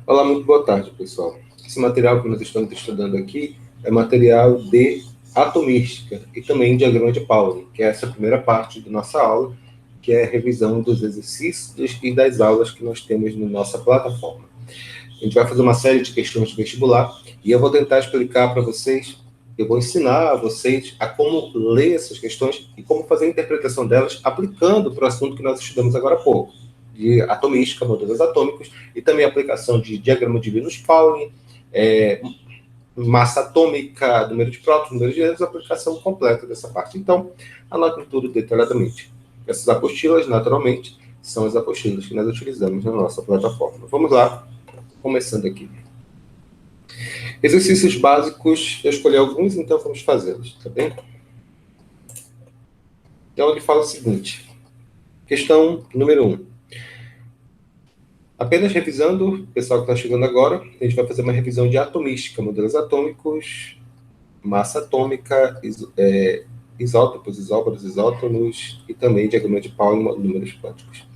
Olá, muito boa tarde, pessoal. Esse material que nós estamos estudando aqui é material de atomística e também diagrama de Pauli, que é essa primeira parte da nossa aula, que é a revisão dos exercícios e das aulas que nós temos na nossa plataforma. A gente vai fazer uma série de questões de vestibular e eu vou tentar explicar para vocês, eu vou ensinar a vocês a como ler essas questões e como fazer a interpretação delas aplicando para o assunto que nós estudamos agora há pouco, de atomística, modelos atômicos, e também a aplicação de diagrama de Linus-Pauling, massa atômica, número de prótons, número de elétrons, a aplicação completa dessa parte. Então, anotem tudo detalhadamente. Essas apostilas, naturalmente, são as apostilas que nós utilizamos na nossa plataforma. Vamos lá, começando aqui. Exercícios básicos, eu escolhi alguns, então vamos fazê-los, tá bem? Então, ele fala o seguinte, questão número 1. Apenas revisando, pessoal que está chegando agora, a gente vai fazer uma revisão de atomística, modelos atômicos, massa atômica, isótopos, isóbaros, isótonos e também diagrama de Pauli e números quânticos.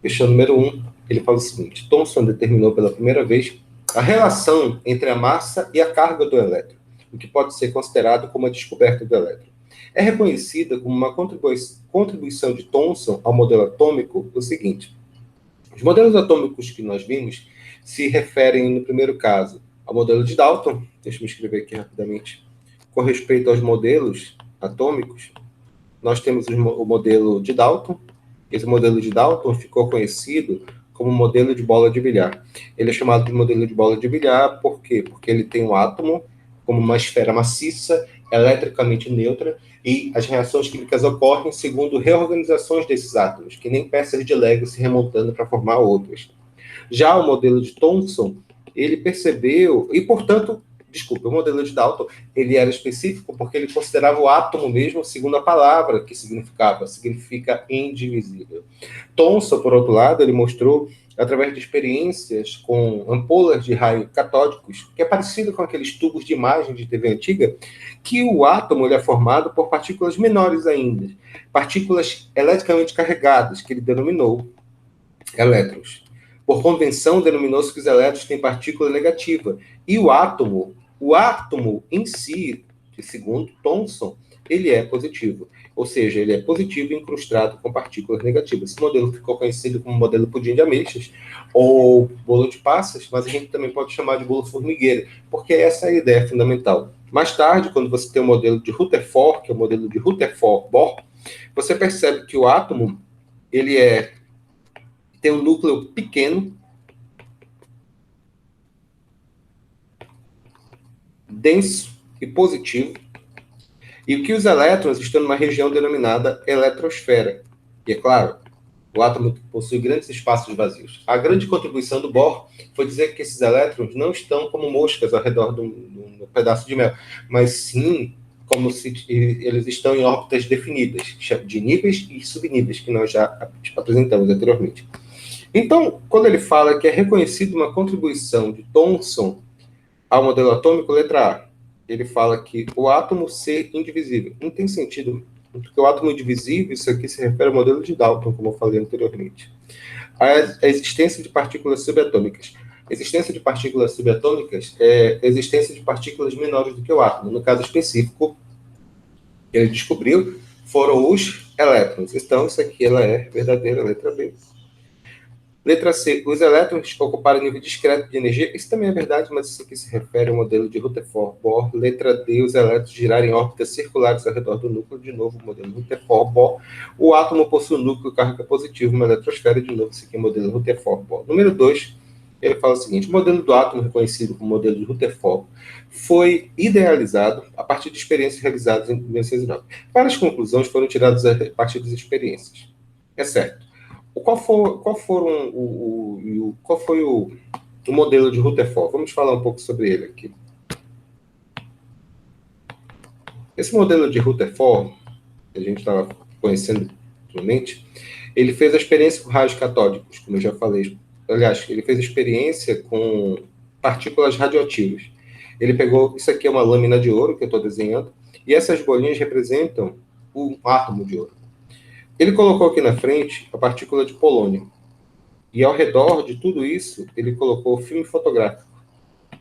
Questão número 1, ele fala o seguinte, Thomson determinou pela primeira vez a relação entre a massa e a carga do elétron, o que pode ser considerado como a descoberta do elétron. É reconhecida como uma contribuição de Thomson ao modelo atômico o seguinte, os modelos atômicos que nós vimos se referem, no primeiro caso, ao modelo de Dalton, deixa eu escrever aqui rapidamente, com respeito aos modelos atômicos, nós temos o modelo de Dalton, esse modelo de Dalton ficou conhecido como modelo de bola de bilhar. Ele é chamado de modelo de bola de bilhar, por quê? Porque ele tem um átomo como uma esfera maciça, eletricamente neutra, e as reações químicas ocorrem segundo reorganizações desses átomos, que nem peças de Lego se remontando para formar outras. Já o modelo de Thomson, ele percebeu, e portanto, o modelo de Dalton, ele era específico porque ele considerava o átomo mesmo, segundo a palavra que significa indivisível. Thomson, por outro lado, ele mostrou, através de experiências com ampolas de raio catódicos, que é parecido com aqueles tubos de imagem de TV antiga, que o átomo ele é formado por partículas menores ainda, partículas eletricamente carregadas, que ele denominou elétrons. Por convenção, denominou-se que os elétrons têm partícula negativa. E o átomo em si, segundo Thomson, ele é positivo. Ou seja, ele é positivo incrustado com partículas negativas. Esse modelo ficou conhecido como modelo pudim de ameixas, ou bolo de passas, mas a gente também pode chamar de bolo formigueiro, porque essa é a ideia fundamental. Mais tarde, quando você tem o modelo de Rutherford, que é o modelo de Rutherford-Bohr, você percebe que o átomo, ele tem um núcleo pequeno, denso e positivo, e que os elétrons estão numa região denominada eletrosfera. E, é claro, o átomo possui grandes espaços vazios. A grande contribuição do Bohr foi dizer que esses elétrons não estão como moscas ao redor de um pedaço de mel, mas sim como se eles estão em órbitas definidas, de níveis e subníveis, que nós já apresentamos anteriormente. Então, quando ele fala que é reconhecido uma contribuição de Thomson ao modelo atômico, letra A, ele fala que o átomo ser indivisível. Não tem sentido, porque o átomo indivisível, isso aqui se refere ao modelo de Dalton, como eu falei anteriormente. A existência de partículas subatômicas. A existência de partículas subatômicas é a existência de partículas menores do que o átomo. No caso específico, que ele descobriu, foram os elétrons. Então, isso aqui ela é verdadeira, letra B. Letra C, os elétrons ocuparam nível discreto de energia. Isso também é verdade, mas isso aqui se refere ao modelo de Rutherford-Bohr. Letra D, os elétrons girarem em órbitas circulares ao redor do núcleo. De novo, o modelo Rutherford-Bohr. O átomo possui um núcleo carga positivo, uma eletrosfera. De novo, isso aqui é o modelo Rutherford-Bohr. Número 2, ele fala o seguinte, o modelo do átomo, reconhecido como modelo de Rutherford, foi idealizado a partir de experiências realizadas em 1909. Várias conclusões foram tiradas a partir das experiências. É certo. Qual foi o modelo de Rutherford? Vamos falar um pouco sobre ele aqui. Esse modelo de Rutherford, que a gente estava conhecendo anteriormente, ele fez a experiência com raios catódicos, como eu já falei. Aliás, ele fez a experiência com partículas radioativas. Ele pegou, isso aqui é uma lâmina de ouro que eu estou desenhando, e essas bolinhas representam um átomo de ouro. Ele colocou aqui na frente a partícula de polônio. E ao redor de tudo isso, ele colocou filme fotográfico.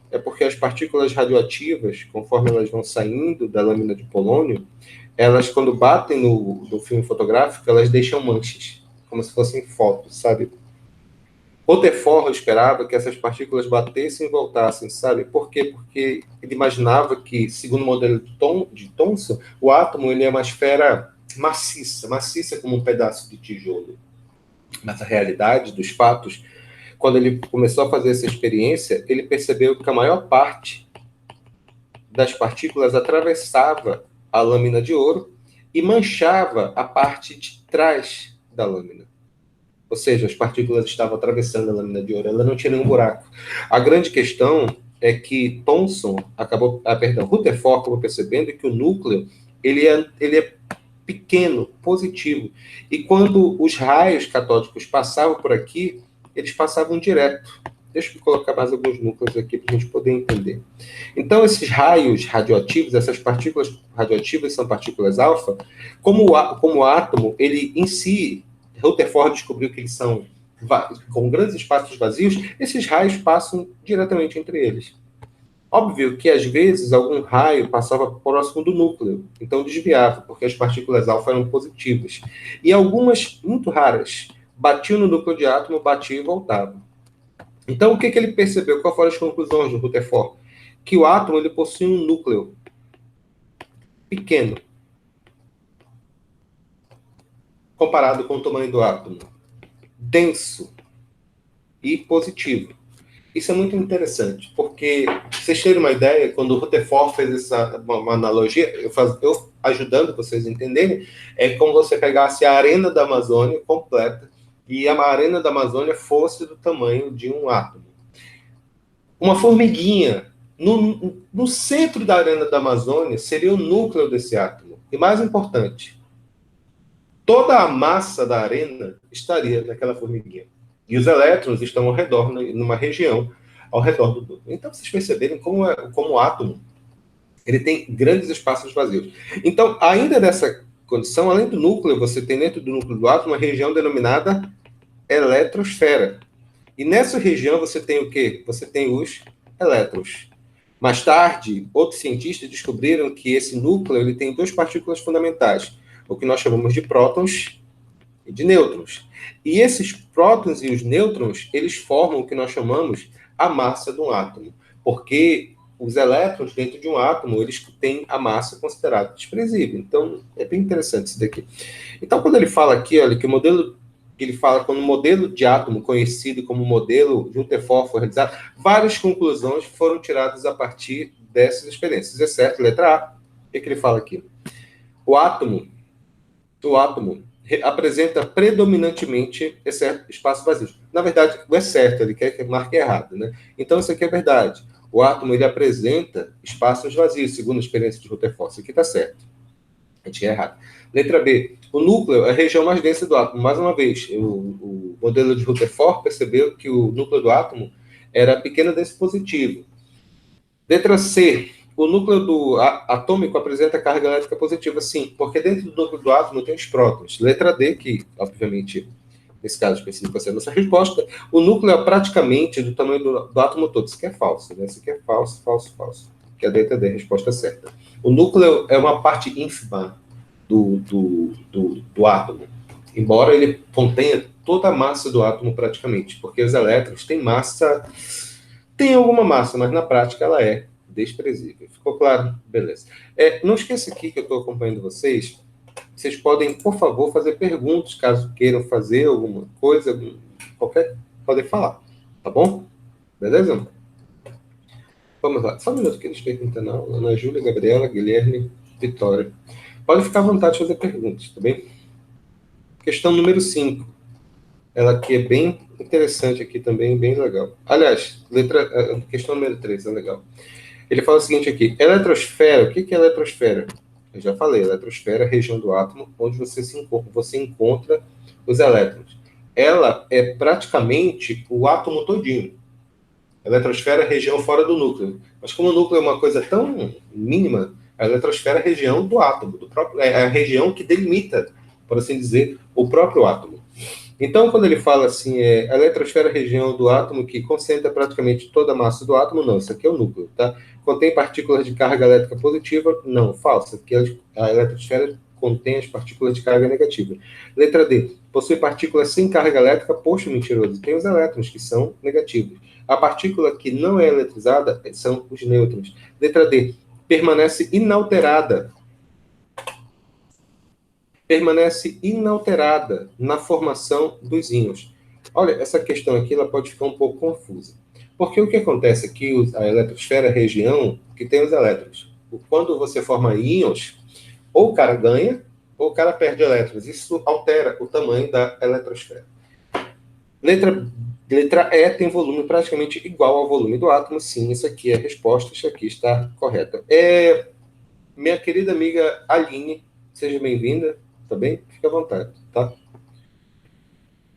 É porque as partículas radioativas, conforme elas vão saindo da lâmina de polônio, elas, quando batem no filme fotográfico, elas deixam manchas, como se fossem fotos, sabe? Rutherford esperava que essas partículas batessem e voltassem, sabe? Por quê? Porque ele imaginava que, segundo o modelo de Thomson, o átomo ele é uma esfera maciça como um pedaço de tijolo. Mas a realidade dos fatos, quando ele começou a fazer essa experiência, ele percebeu que a maior parte das partículas atravessava a lâmina de ouro e manchava a parte de trás da lâmina. Ou seja, as partículas estavam atravessando a lâmina de ouro, ela não tinha nenhum buraco. A grande questão é que Rutherford acabou percebendo que o núcleo ele é pequeno, positivo. E quando os raios catódicos passavam por aqui, eles passavam direto. Deixa eu colocar mais alguns núcleos aqui para a gente poder entender. Então, esses raios radioativos, essas partículas radioativas são partículas alfa, como o átomo, ele em si, Rutherford descobriu que eles são com grandes espaços vazios, esses raios passam diretamente entre eles. Óbvio que, às vezes, algum raio passava próximo do núcleo, então desviava, porque as partículas alfa eram positivas. E algumas, muito raras, batiam no núcleo de átomo, batiam e voltavam. Então, o que ele percebeu? Qual foram as conclusões do Rutherford? Que o átomo ele possui um núcleo pequeno, comparado com o tamanho do átomo, denso e positivo. Isso é muito interessante, porque, vocês terem uma ideia, quando o Rutherford fez uma analogia, eu ajudando vocês a entenderem, é como você pegasse a arena da Amazônia completa e a arena da Amazônia fosse do tamanho de um átomo. Uma formiguinha no centro da arena da Amazônia seria o núcleo desse átomo. E mais importante, toda a massa da arena estaria naquela formiguinha. E os elétrons estão ao redor, numa região ao redor do núcleo. Então, vocês perceberem como o átomo ele tem grandes espaços vazios. Então, ainda nessa condição, além do núcleo, você tem dentro do núcleo do átomo uma região denominada eletrosfera. E nessa região você tem o quê? Você tem os elétrons. Mais tarde, outros cientistas descobriram que esse núcleo ele tem duas partículas fundamentais, o que nós chamamos de prótons e de nêutrons. E esses prótons e os nêutrons, eles formam o que nós chamamos a massa de um átomo, porque os elétrons dentro de um átomo, eles têm a massa considerada desprezível. Então, é bem interessante isso daqui. Então, quando ele fala aqui, olha, que o modelo ele fala quando o modelo de átomo conhecido como modelo de Rutherford foi realizado, várias conclusões foram tiradas a partir dessas experiências. É certo, letra A. O que ele fala aqui? O átomo apresenta predominantemente espaços vazios. Na verdade, o é certo, ele quer que marque errado, né? Então, isso aqui é verdade. O átomo, ele apresenta espaços vazios, segundo a experiência de Rutherford. Isso aqui está certo. A gente é errado. Letra B. O núcleo é a região mais densa do átomo. Mais uma vez, o modelo de Rutherford percebeu que o núcleo do átomo era pequeno denso positivo. Letra C. O núcleo atômico apresenta carga elétrica positiva, sim, porque dentro do núcleo do átomo tem os prótons. Letra D, que, obviamente, nesse caso específico vai ser a nossa resposta, o núcleo é praticamente do tamanho do átomo todo. Isso aqui é falso, né? Isso aqui é falso. Que a letra D é a resposta certa. O núcleo é uma parte ínfima do átomo, embora ele contenha toda a massa do átomo praticamente, porque os elétrons têm massa, tem alguma massa, mas na prática ela é desprezível. Ficou claro? Beleza. Não esqueça aqui que eu estou acompanhando vocês. Vocês podem, por favor, fazer perguntas, caso queiram fazer alguma coisa, podem falar, tá bom? Beleza? Vamos lá. Só um minuto que eles perguntam, não. Ana Júlia, Gabriela, Guilherme, Vitória. Pode ficar à vontade de fazer perguntas, tá bem? Questão número 5. Ela aqui é bem interessante aqui também, bem legal. Aliás, questão número 3 é legal. Ele fala o seguinte aqui. Eletrosfera, o que é eletrosfera? Eu já falei, eletrosfera é a região do átomo onde você encontra os elétrons. Ela é praticamente o átomo todinho. A eletrosfera é a região fora do núcleo. Mas como o núcleo é uma coisa tão mínima, a eletrosfera é a região do átomo, é a região que delimita, por assim dizer, o próprio átomo. Então, quando ele fala assim, a eletrosfera é a região do átomo que concentra praticamente toda a massa do átomo, não, isso aqui é o núcleo, tá? Contém partículas de carga elétrica positiva, não, falsa, porque a eletrosfera contém as partículas de carga negativa. Letra D, possui partículas sem carga elétrica, poxa, mentiroso, tem os elétrons, que são negativos. A partícula que não é eletrizada são os nêutrons. Letra D, permanece inalterada na formação dos íons. Olha, essa questão aqui ela pode ficar um pouco confusa. Porque o que acontece aqui, a eletrosfera é a região que tem os elétrons. Quando você forma íons, ou o cara ganha, ou o cara perde elétrons. Isso altera o tamanho da eletrosfera. Letra E tem volume praticamente igual ao volume do átomo. Sim, isso aqui é a resposta, isso aqui está correta. Minha querida amiga Aline, seja bem-vinda, tá bem? Fique à vontade, tá?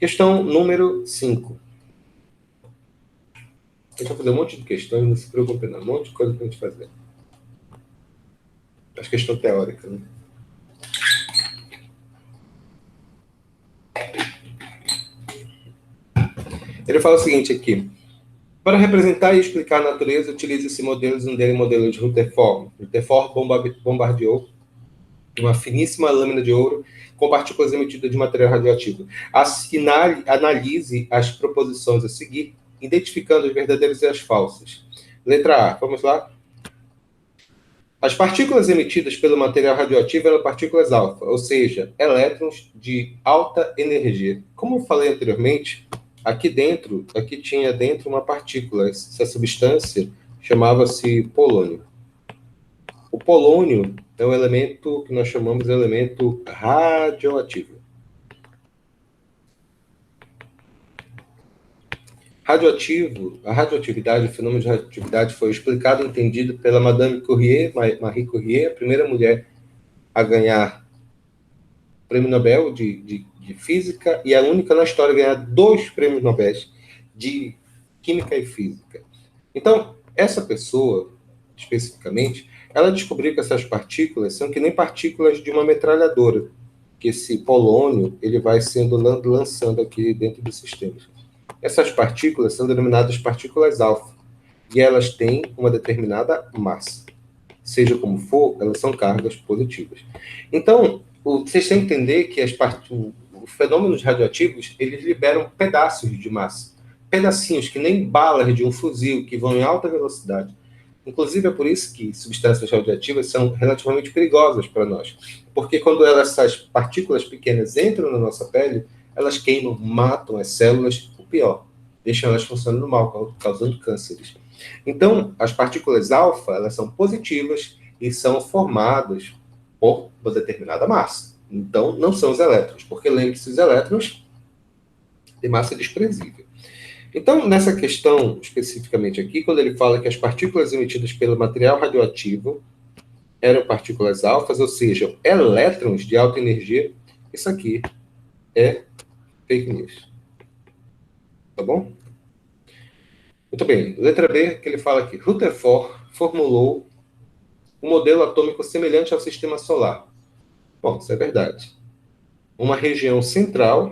Questão número 5. A gente vai fazer um monte de questões, não se preocupe não, um monte de coisa para a gente fazer. As questões teóricas, né? Ele fala o seguinte aqui. Para representar e explicar a natureza, utiliza-se modelos, um deles modelo de Rutherford. Rutherford bombardeou uma finíssima lâmina de ouro com partículas emitidas de material radioativo. Analise as proposições a seguir, identificando as verdadeiras e as falsas. Letra A, vamos lá? As partículas emitidas pelo material radioativo eram partículas alfa, ou seja, elétrons de alta energia. Como eu falei anteriormente, aqui tinha dentro uma partícula. Essa substância chamava-se polônio. O polônio é um elemento que nós chamamos de elemento radioativo. A radioatividade, o fenômeno de radioatividade foi explicado e entendido pela Madame Curie, Marie Curie, a primeira mulher a ganhar o Prêmio Nobel de Física e a única na história a ganhar 2 prêmios Nobel de Química e Física. Então, essa pessoa, especificamente, ela descobriu que essas partículas são que nem partículas de uma metralhadora, que esse polônio ele vai sendo lançando aqui dentro do sistema. Essas partículas são denominadas partículas alfa, e elas têm uma determinada massa. Seja como for, elas são cargas positivas. Então, vocês têm que entender que os fenômenos radioativos, eles liberam pedaços de massa. Pedacinhos que nem balas de um fuzil, que vão em alta velocidade. Inclusive, é por isso que substâncias radioativas são relativamente perigosas para nós. Porque quando essas partículas pequenas entram na nossa pele, elas queimam, matam as células, o pior, deixam elas funcionando mal, causando cânceres. Então, as partículas alfa, elas são positivas e são formadas por uma determinada massa. Então, não são os elétrons, porque lembre-se, os elétrons têm massa desprezível. Então, nessa questão, especificamente aqui, quando ele fala que as partículas emitidas pelo material radioativo eram partículas alfas, ou seja, elétrons de alta energia, isso aqui é fake news. Tá bom? Muito bem. Letra B, que ele fala aqui. Rutherford formulou um modelo atômico semelhante ao sistema solar. Bom, isso é verdade. Uma região central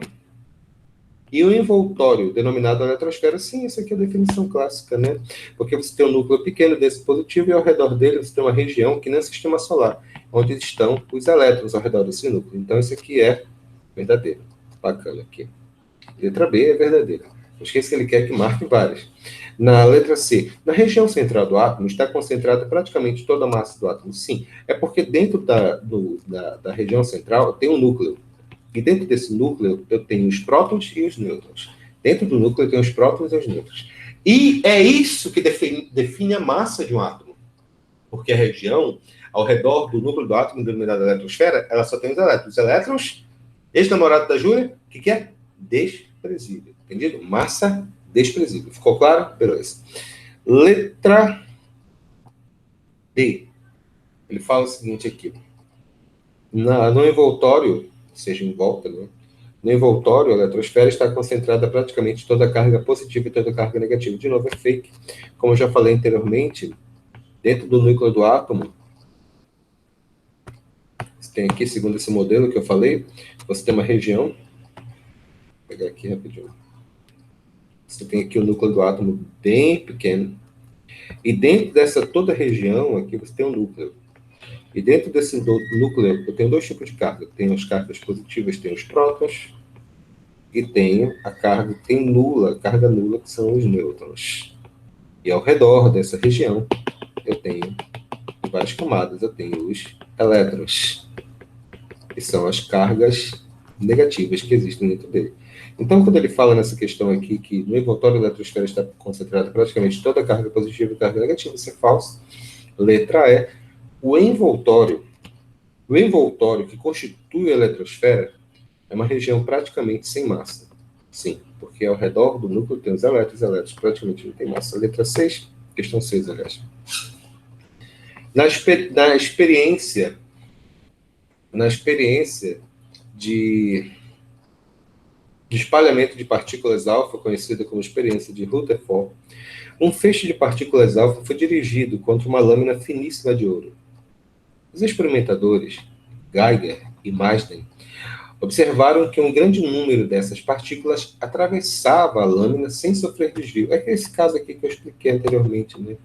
e o envoltório, denominado eletrosfera. Sim, isso aqui é a definição clássica, né? Porque você tem um núcleo pequeno desse positivo e ao redor dele você tem uma região que nem é o sistema solar, onde estão os elétrons ao redor desse núcleo. Então, isso aqui é verdadeiro. Bacana aqui. Letra B é verdadeira. Não esqueça que ele quer que marque várias. Na letra C, na região central do átomo está concentrada praticamente toda a massa do átomo. Sim, é porque dentro da região central tem um núcleo. E dentro desse núcleo eu tenho os prótons e os nêutrons. Dentro do núcleo eu tenho os prótons e os nêutrons. E é isso que define a massa de um átomo. Porque a região ao redor do núcleo do átomo, denominada eletrosfera, ela só tem os elétrons. Os elétrons, ex-namorado da Júlia, o que é? Desprezível. Entendido? Massa desprezível. Ficou claro? Beleza. Letra D. Ele fala o seguinte aqui. No envoltório, seja em volta, né? No envoltório, a eletrosfera está concentrada praticamente toda a carga positiva e toda a carga negativa. De novo, é fake. Como eu já falei anteriormente, dentro do núcleo do átomo, você tem aqui, segundo esse modelo que eu falei, você tem uma região pegar aqui rapidinho. Você tem aqui o núcleo do átomo bem pequeno. E dentro dessa toda região aqui, você tem um núcleo. E dentro desse núcleo, eu tenho dois tipos de carga. Tenho as cargas positivas, tenho os prótons, e tenho a carga carga nula, que são os nêutrons. E ao redor dessa região, eu tenho várias camadas, eu tenho os elétrons, que são as cargas negativas que existem dentro dele. Então, quando ele fala nessa questão aqui, que no envoltório da eletrosfera está concentrada praticamente toda a carga positiva e carga negativa, isso é falso. Letra E. O envoltório que constitui a eletrosfera é uma região praticamente sem massa. Sim, porque ao redor do núcleo tem os elétrons praticamente não tem massa. Letra 6, questão 6, aliás. Na experiência de espalhamento de partículas alfa, conhecida como experiência de Rutherford, um feixe de partículas alfa foi dirigido contra uma lâmina finíssima de ouro. Os experimentadores, Geiger e Marsden, observaram que um grande número dessas partículas atravessava a lâmina sem sofrer desvio. É esse caso aqui que eu expliquei anteriormente, né?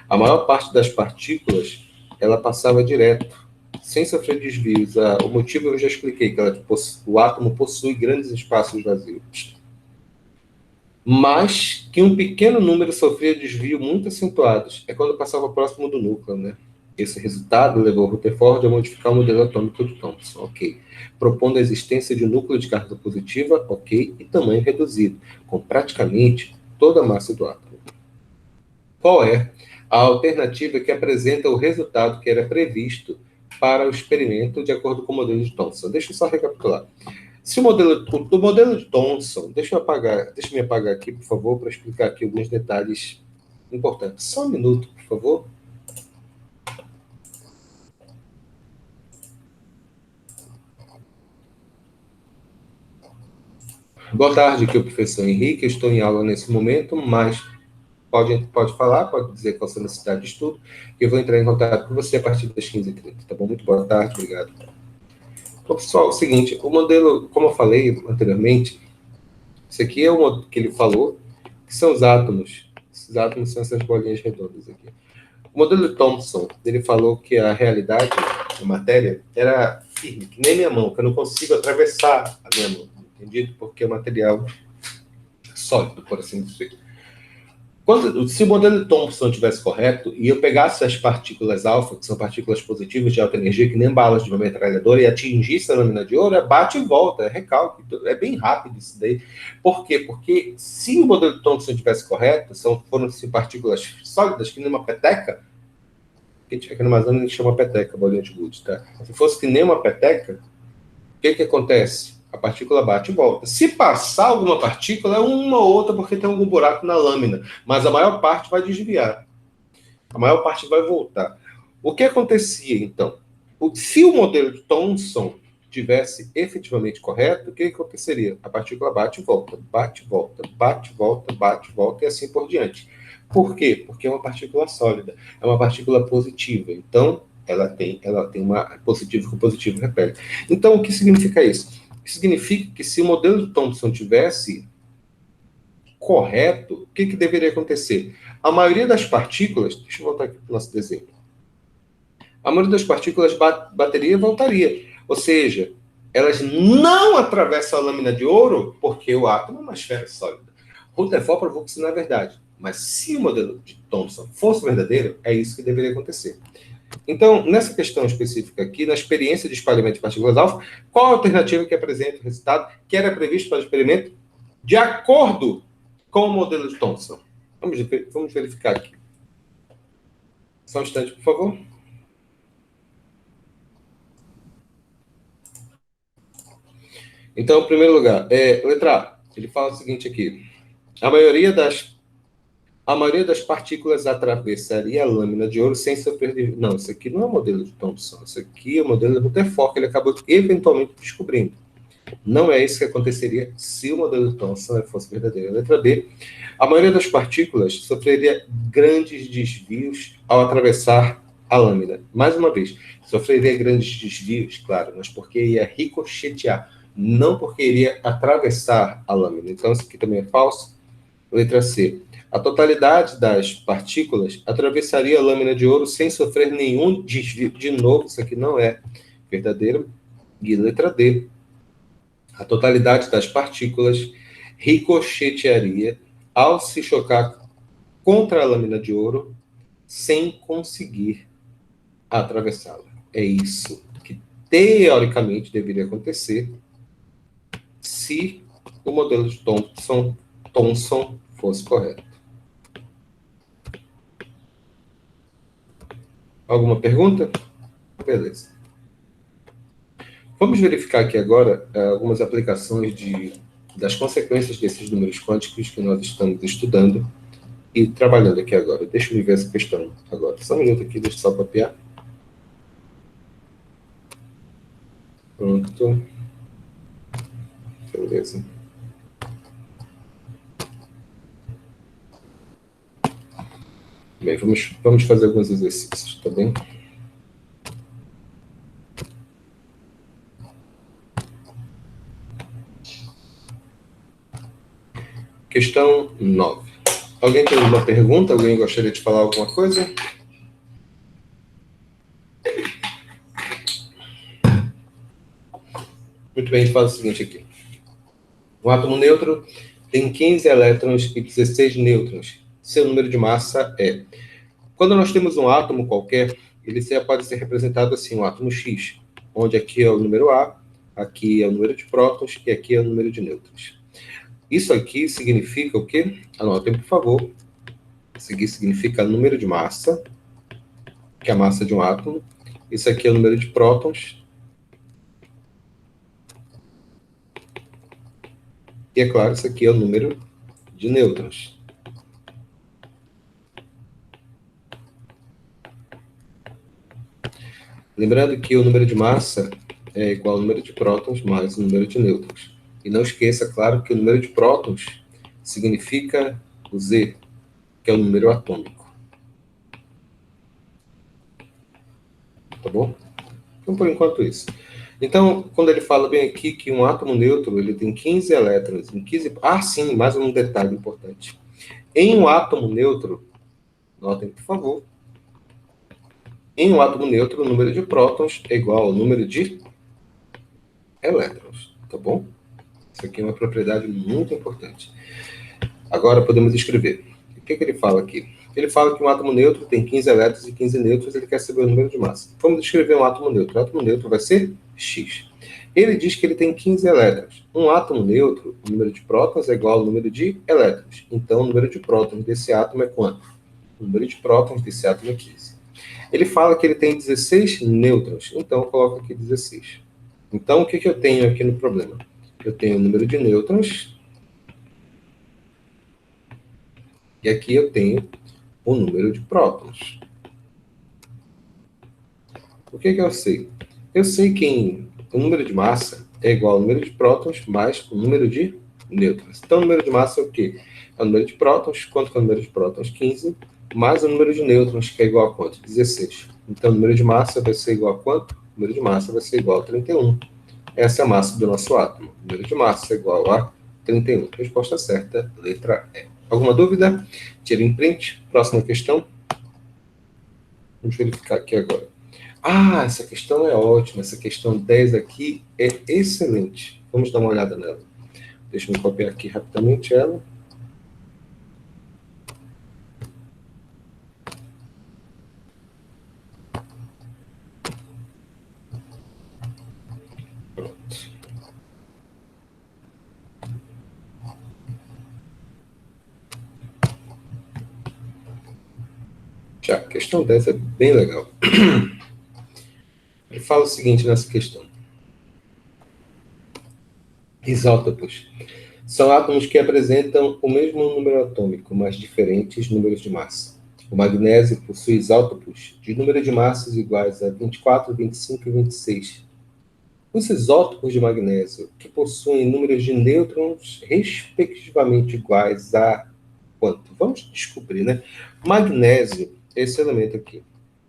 A maior parte das partículas, ela passava direto, sem sofrer desvios. O motivo eu já expliquei, que o átomo possui grandes espaços vazios. Mas que um pequeno número sofria desvio muito acentuados. É quando passava próximo do núcleo, né? Esse resultado levou Rutherford a modificar o modelo atômico do Thomson, ok. Propondo a existência de um núcleo de carga positiva, ok, e tamanho reduzido, com praticamente toda a massa do átomo. Qual é a alternativa que apresenta o resultado que era previsto para o experimento de acordo com o modelo de Thomson? Deixa eu só recapitular. Se o modelo de Thomson, deixa eu me apagar aqui, por favor, para explicar aqui alguns detalhes importantes. Só um minuto, por favor. Boa tarde, aqui é o professor Henrique. Eu estou em aula nesse momento, mas pode falar, pode dizer qual a sua necessidade de estudo, que eu vou entrar em contato com você a partir das 15h30, tá bom? Muito boa tarde, obrigado. Então, pessoal, é o seguinte, o modelo, como eu falei anteriormente, isso aqui é o modelo que ele falou, que são os átomos. Esses átomos são essas bolinhas redondas aqui. O modelo de Thomson, ele falou que a realidade, a matéria, era firme, que nem minha mão, que eu não consigo atravessar a minha mão, entendido? Porque é um material sólido, por assim dizer. Se o modelo de Thomson estivesse correto, e eu pegasse as partículas alfa, que são partículas positivas de alta energia, que nem balas de uma metralhadora, e atingisse a lâmina de ouro, é bate e volta, é recalque, é bem rápido isso daí. Por quê? Porque se o modelo de Thomson estivesse correto, foram-se partículas sólidas, que nem uma peteca, que aqui no Amazonas a gente chama peteca, bolinha de gude, tá? Se fosse que nem uma peteca, o que acontece? A partícula bate e volta. Se passar alguma partícula, é uma ou outra porque tem algum buraco na lâmina, mas a maior parte vai desviar. A maior parte vai voltar. O que acontecia, então? Se o modelo de Thomson tivesse efetivamente correto, o que aconteceria? A partícula bate e volta, bate e volta, bate e volta, bate e volta, e assim por diante. Por quê? Porque é uma partícula sólida, é uma partícula positiva. Então, ela tem uma positivo com positivo repele. Então, o que significa isso? Significa que se o modelo de Thomson tivesse correto, o que deveria acontecer? A maioria das partículas, deixa eu voltar aqui para o nosso desenho, a maioria das partículas bateria e voltaria. Ou seja, elas não atravessam a lâmina de ouro porque o átomo é uma esfera sólida. Rutherford provou que isso não é verdade. Mas se o modelo de Thomson fosse verdadeiro, é isso que deveria acontecer. Então, nessa questão específica aqui, na experiência de espalhamento de partículas alfa, qual a alternativa que apresenta o resultado que era previsto para o experimento de acordo com o modelo de Thomson? Vamos verificar aqui. Só um instante, por favor. Então, em primeiro lugar, letra A, ele fala o seguinte aqui. A maioria das partículas atravessaria a lâmina de ouro sem sofrer de... Não, isso aqui não é o modelo de Thomson. Isso aqui é o modelo de Rutherford, que ele acabou eventualmente descobrindo. Não é isso que aconteceria se o modelo de Thomson fosse verdadeiro. Letra B. A maioria das partículas sofreria grandes desvios ao atravessar a lâmina. Mais uma vez, sofreria grandes desvios, claro, mas porque ia ricochetear. Não porque iria atravessar a lâmina. Então, isso aqui também é falso. Letra C. A totalidade das partículas atravessaria a lâmina de ouro sem sofrer nenhum desvio. De novo, isso aqui não é verdadeiro. E letra D. A totalidade das partículas ricochetearia ao se chocar contra a lâmina de ouro sem conseguir atravessá-la. É isso que teoricamente deveria acontecer se o modelo de Thomson fosse correto. Alguma pergunta? Beleza. Vamos verificar aqui agora algumas aplicações das consequências desses números quânticos que nós estamos estudando e trabalhando aqui agora. Deixa eu ver essa questão agora. Só um minuto aqui, deixa eu só copiar. Pronto. Beleza. Bem, vamos fazer alguns exercícios, tá bem? Questão 9. Alguém tem alguma pergunta? Alguém gostaria de falar alguma coisa? Muito bem, a gente faz o seguinte aqui. Um átomo neutro tem 15 elétrons e 16 nêutrons. Seu número de massa é... Quando nós temos um átomo qualquer, ele pode ser representado assim, um átomo X, onde aqui é o número A, aqui é o número de prótons e aqui é o número de nêutrons. Isso aqui significa o quê? Anotem, por favor. Isso aqui significa número de massa, que é a massa de um átomo. Isso aqui é o número de prótons. E, é claro, isso aqui é o número de nêutrons. Lembrando que o número de massa é igual ao número de prótons mais o número de nêutrons. E não esqueça, claro, que o número de prótons significa o Z, que é o número atômico. Tá bom? Então, por enquanto, isso. Então, quando ele fala bem aqui que um átomo neutro ele tem 15 elétrons, sim, mais um detalhe importante. Em um átomo neutro, notem, por favor, em um átomo neutro, o número de prótons é igual ao número de elétrons, tá bom? Isso aqui é uma propriedade muito importante. Agora podemos escrever. O que ele fala aqui? Ele fala que um átomo neutro tem 15 elétrons e 15 nêutrons, ele quer saber o número de massa. Vamos descrever um átomo neutro. O átomo neutro vai ser X. Ele diz que ele tem 15 elétrons. Um átomo neutro, o número de prótons é igual ao número de elétrons. Então, o número de prótons desse átomo é quanto? O número de prótons desse átomo é 15. Ele fala que ele tem 16 nêutrons. Então, eu coloco aqui 16. Então, o que eu tenho aqui no problema? Eu tenho o número de nêutrons. E aqui eu tenho o número de prótons. O que eu sei? Eu sei que o número de massa é igual ao número de prótons mais o número de nêutrons. Então, o número de massa é o quê? É o número de prótons. Quanto que é o número de prótons? 15. Mais o número de nêutrons, que é igual a quanto? 16. Então, o número de massa vai ser igual a quanto? O número de massa vai ser igual a 31. Essa é a massa do nosso átomo. O número de massa é igual a 31. Resposta certa, letra E. Alguma dúvida? Tire em print. Próxima questão. Vamos verificar aqui agora. Essa questão é ótima. Essa questão 10 aqui é excelente. Vamos dar uma olhada nela. Deixa eu copiar aqui rapidamente ela. Pronto. Já, a questão 10 é bem legal. Ele fala o seguinte nessa questão. Isótopos são átomos que apresentam o mesmo número atômico, mas diferentes números de massa. O magnésio possui isótopos de número de massas iguais a 24, 25 e 26. Os isótopos de magnésio, que possuem números de nêutrons respectivamente iguais a quanto? Vamos descobrir, né? Magnésio, esse elemento aqui.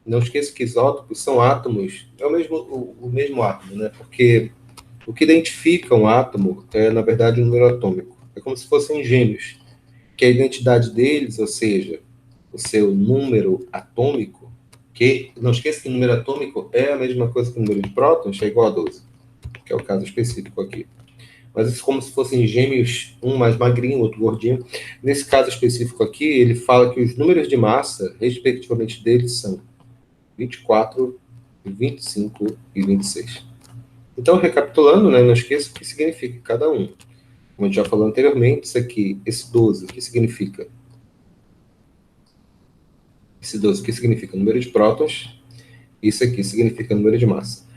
Não esqueça que isótopos são átomos, é o mesmo átomo, né? Porque O que identifica um átomo é, na verdade, o número atômico. É como se fossem gêmeos, que a identidade deles, ou seja, o seu número atômico, que, não esqueça que o número atômico é a mesma coisa que o número de prótons, é igual a 12, que é o caso específico aqui. Mas isso é como se fossem gêmeos, um mais magrinho, outro gordinho. Nesse caso específico aqui, ele fala que os números de massa, respectivamente deles, são 24, 25 e 26. Então, recapitulando, né, não esqueça o que significa cada um. Como a gente já falou anteriormente, isso aqui, esse 12, o que significa? Esse 12, o que significa? Número de prótons. Isso aqui significa número de massa.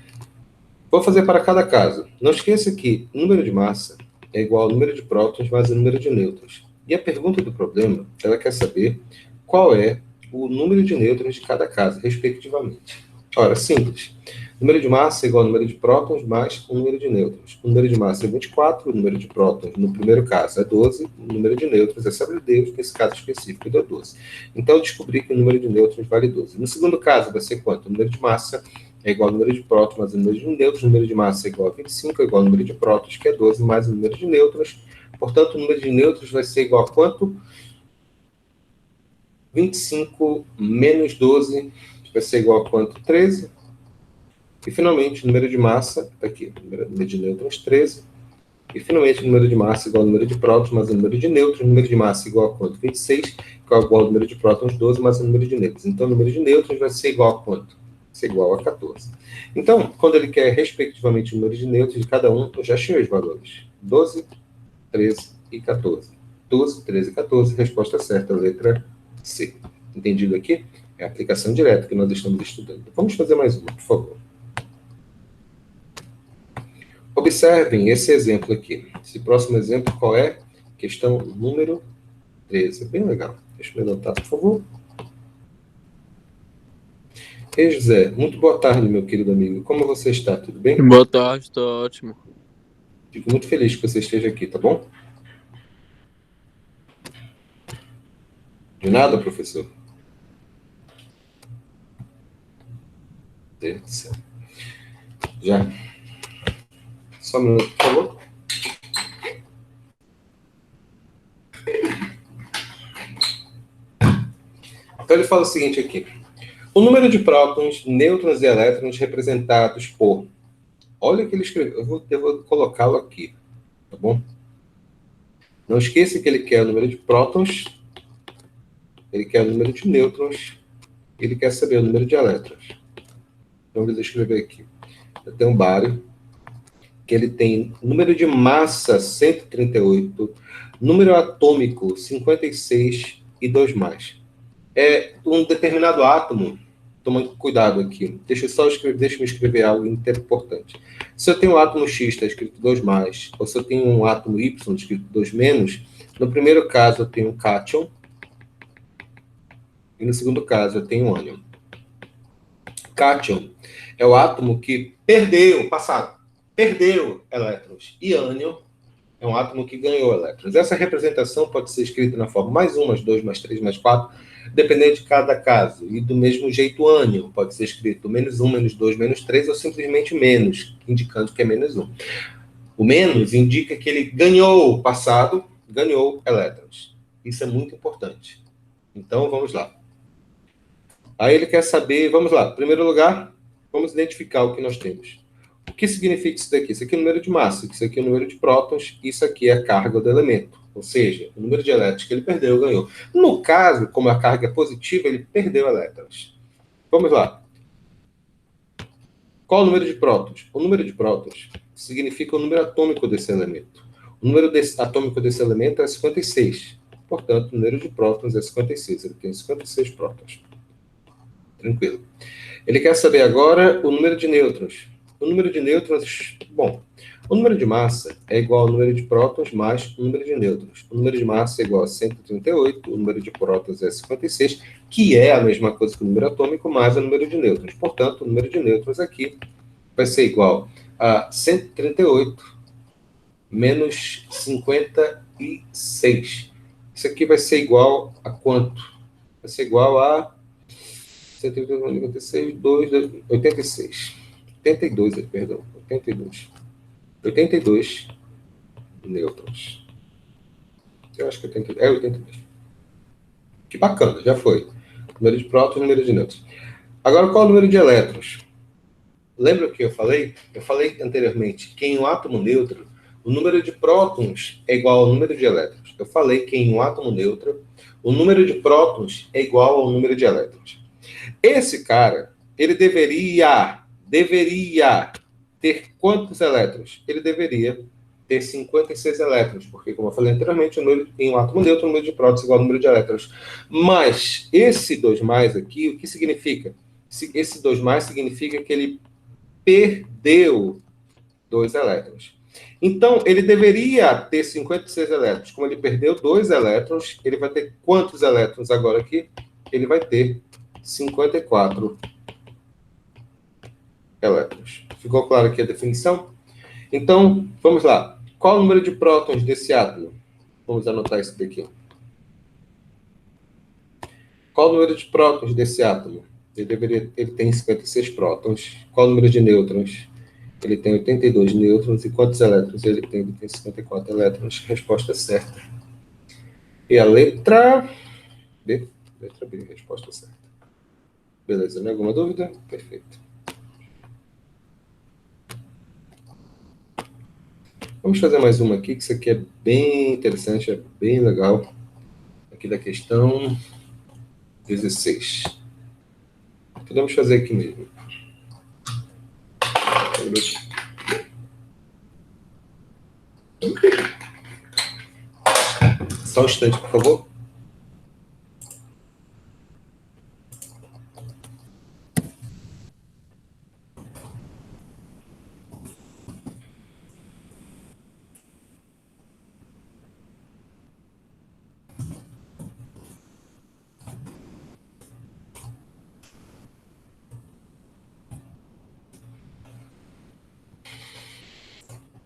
Vou fazer para cada caso. Não esqueça que número de massa é igual ao número de prótons mais o número de nêutrons. E a pergunta do problema, ela quer saber qual é o número de nêutrons de cada caso, respectivamente. Ora, simples. Número de massa é igual ao número de prótons mais o número de nêutrons. O número de massa é 24, o número de prótons, no primeiro caso, é 12, o número de nêutrons é, sabe Deus, nesse caso específico, deu 12. Então, eu descobri que o número de nêutrons vale 12. No segundo caso, vai ser quanto? O número de massa é igual ao número de prótons mais o número de nêutrons, o número de massa é igual a 25, é igual ao número de prótons, que é 12, mais o número de nêutrons. Portanto, o número de nêutrons vai ser igual a quanto? 25 menos 12 vai ser igual a quanto? 13. E, finalmente, o número de massa, aqui, o número de nêutrons, 13. E, finalmente, o número de massa igual ao número de prótons mais o número de nêutrons. O número de massa igual a quanto? 26, que é igual ao número de prótons, 12, mais o número de nêutrons. Então, o número de nêutrons vai ser igual a quanto? Vai ser igual a 14. Então, quando ele quer, respectivamente, o número de nêutrons de cada um, eu já achei os valores. 12, 13 e 14. 12, 13 e 14. Resposta certa, letra C. Entendido aqui? É a aplicação direta que nós estamos estudando. Vamos fazer mais uma, por favor. Observem esse exemplo aqui. Esse próximo exemplo, qual é? Questão número 13. Bem legal. Deixa eu anotar, por favor. Ei, José, muito boa tarde, meu querido amigo. Como você está? Tudo bem? Boa tarde, estou ótimo. Fico muito feliz que você esteja aqui, tá bom? De nada, professor. Deus do céu. Já. Só um minuto, por favor. Então ele fala o seguinte aqui. O número de prótons, nêutrons e elétrons representados por... Olha o que ele escreveu. Eu vou colocá-lo aqui, tá bom? Não esqueça que ele quer o número de prótons, ele quer o número de nêutrons, ele quer saber o número de elétrons. Então, vou escrever aqui. Eu tenho um bário, que ele tem número de massa 138, número atômico 56 e 2 mais. É um determinado átomo, toma cuidado aqui, deixa eu escrever algo importante. Se eu tenho um átomo X, está escrito 2 mais, ou se eu tenho um átomo Y, escrito 2 menos, no primeiro caso eu tenho um cátion, e no segundo caso eu tenho um ânion. Cátion é o átomo que perdeu elétrons. E ânion é um átomo que ganhou elétrons. Essa representação pode ser escrita na forma mais 1, mais 2, mais 3, mais 4, dependendo de cada caso. E do mesmo jeito, ânion pode ser escrito menos 1, menos 2, menos 3, ou simplesmente menos, indicando que é menos 1. O menos indica que ele ganhou o passado, ganhou elétrons. Isso é muito importante. Então, vamos lá. Aí ele quer saber, vamos lá, em primeiro lugar, vamos identificar o que nós temos. O que significa isso daqui? Isso aqui é o número de massa, isso aqui é o número de prótons, isso aqui é a carga do elemento. Ou seja, o número de elétrons que ele perdeu, ganhou. No caso, como a carga é positiva, ele perdeu elétrons. Vamos lá. Qual o número de prótons? O número de prótons significa o número atômico desse elemento. O número atômico desse elemento é 56. Portanto, o número de prótons é 56. Ele tem 56 prótons. Tranquilo. Ele quer saber agora o número de nêutrons. O número de nêutrons, bom, o número de massa é igual ao número de prótons mais o número de nêutrons. O número de massa é igual a 138, o número de prótons é 56, que é a mesma coisa que o número atômico mais o número de nêutrons. Portanto, o número de nêutrons aqui vai ser igual a 138 menos 56. Isso aqui vai ser igual a quanto? Vai ser igual a 196, 2, 86. 82, perdão. 82. 82 nêutrons. Eu acho que 82. Que bacana, já foi. Número de prótons, número de nêutrons. Agora, qual é o número de elétrons? Lembra o que eu falei? Eu falei anteriormente que em um átomo neutro, o número de prótons é igual ao número de elétrons. Eu falei que em um átomo neutro, o número de prótons é igual ao número de elétrons. Esse cara, ele deveria ter quantos elétrons? Ele deveria ter 56 elétrons, porque, como eu falei anteriormente, em um átomo neutro, o número de prótons é igual ao número de elétrons. Mas esse 2 mais aqui, o que significa? Esse 2 mais significa que ele perdeu 2 elétrons. Então, ele deveria ter 56 elétrons. Como ele perdeu 2 elétrons, ele vai ter quantos elétrons agora aqui? Ele vai ter 54 elétrons. Ficou claro aqui a definição? Então, vamos lá. Qual o número de prótons desse átomo? Vamos anotar isso daqui. Qual o número de prótons desse átomo? Ele tem 56 prótons. Qual o número de nêutrons? Ele tem 82 nêutrons. E quantos elétrons ele tem? Ele tem 54 elétrons. Resposta certa. E a letra B? Letra B, resposta certa. Beleza, né? Alguma dúvida? Perfeito. Vamos fazer mais uma aqui, que isso aqui é bem interessante, é bem legal. Aqui da questão 16. Podemos fazer aqui mesmo. Só um instante, por favor.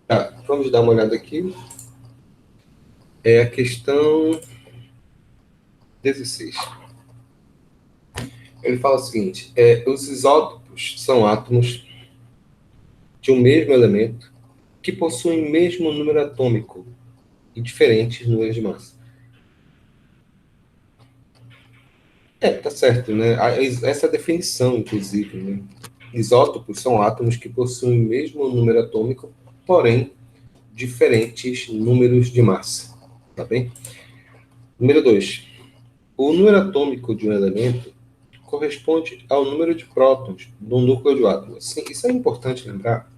Tá, vamos dar uma olhada aqui. É a questão 16. Ele fala o seguinte: os isótopos são átomos de um mesmo elemento que possuem o mesmo número atômico e diferentes números de massa. Tá certo, né? Essa é a definição, inclusive, né? Isótopos são átomos que possuem o mesmo número atômico, porém diferentes números de massa. Tá bem? Número 2. O número atômico de um elemento corresponde ao número de prótons no núcleo de um átomo. Sim, isso é importante lembrar,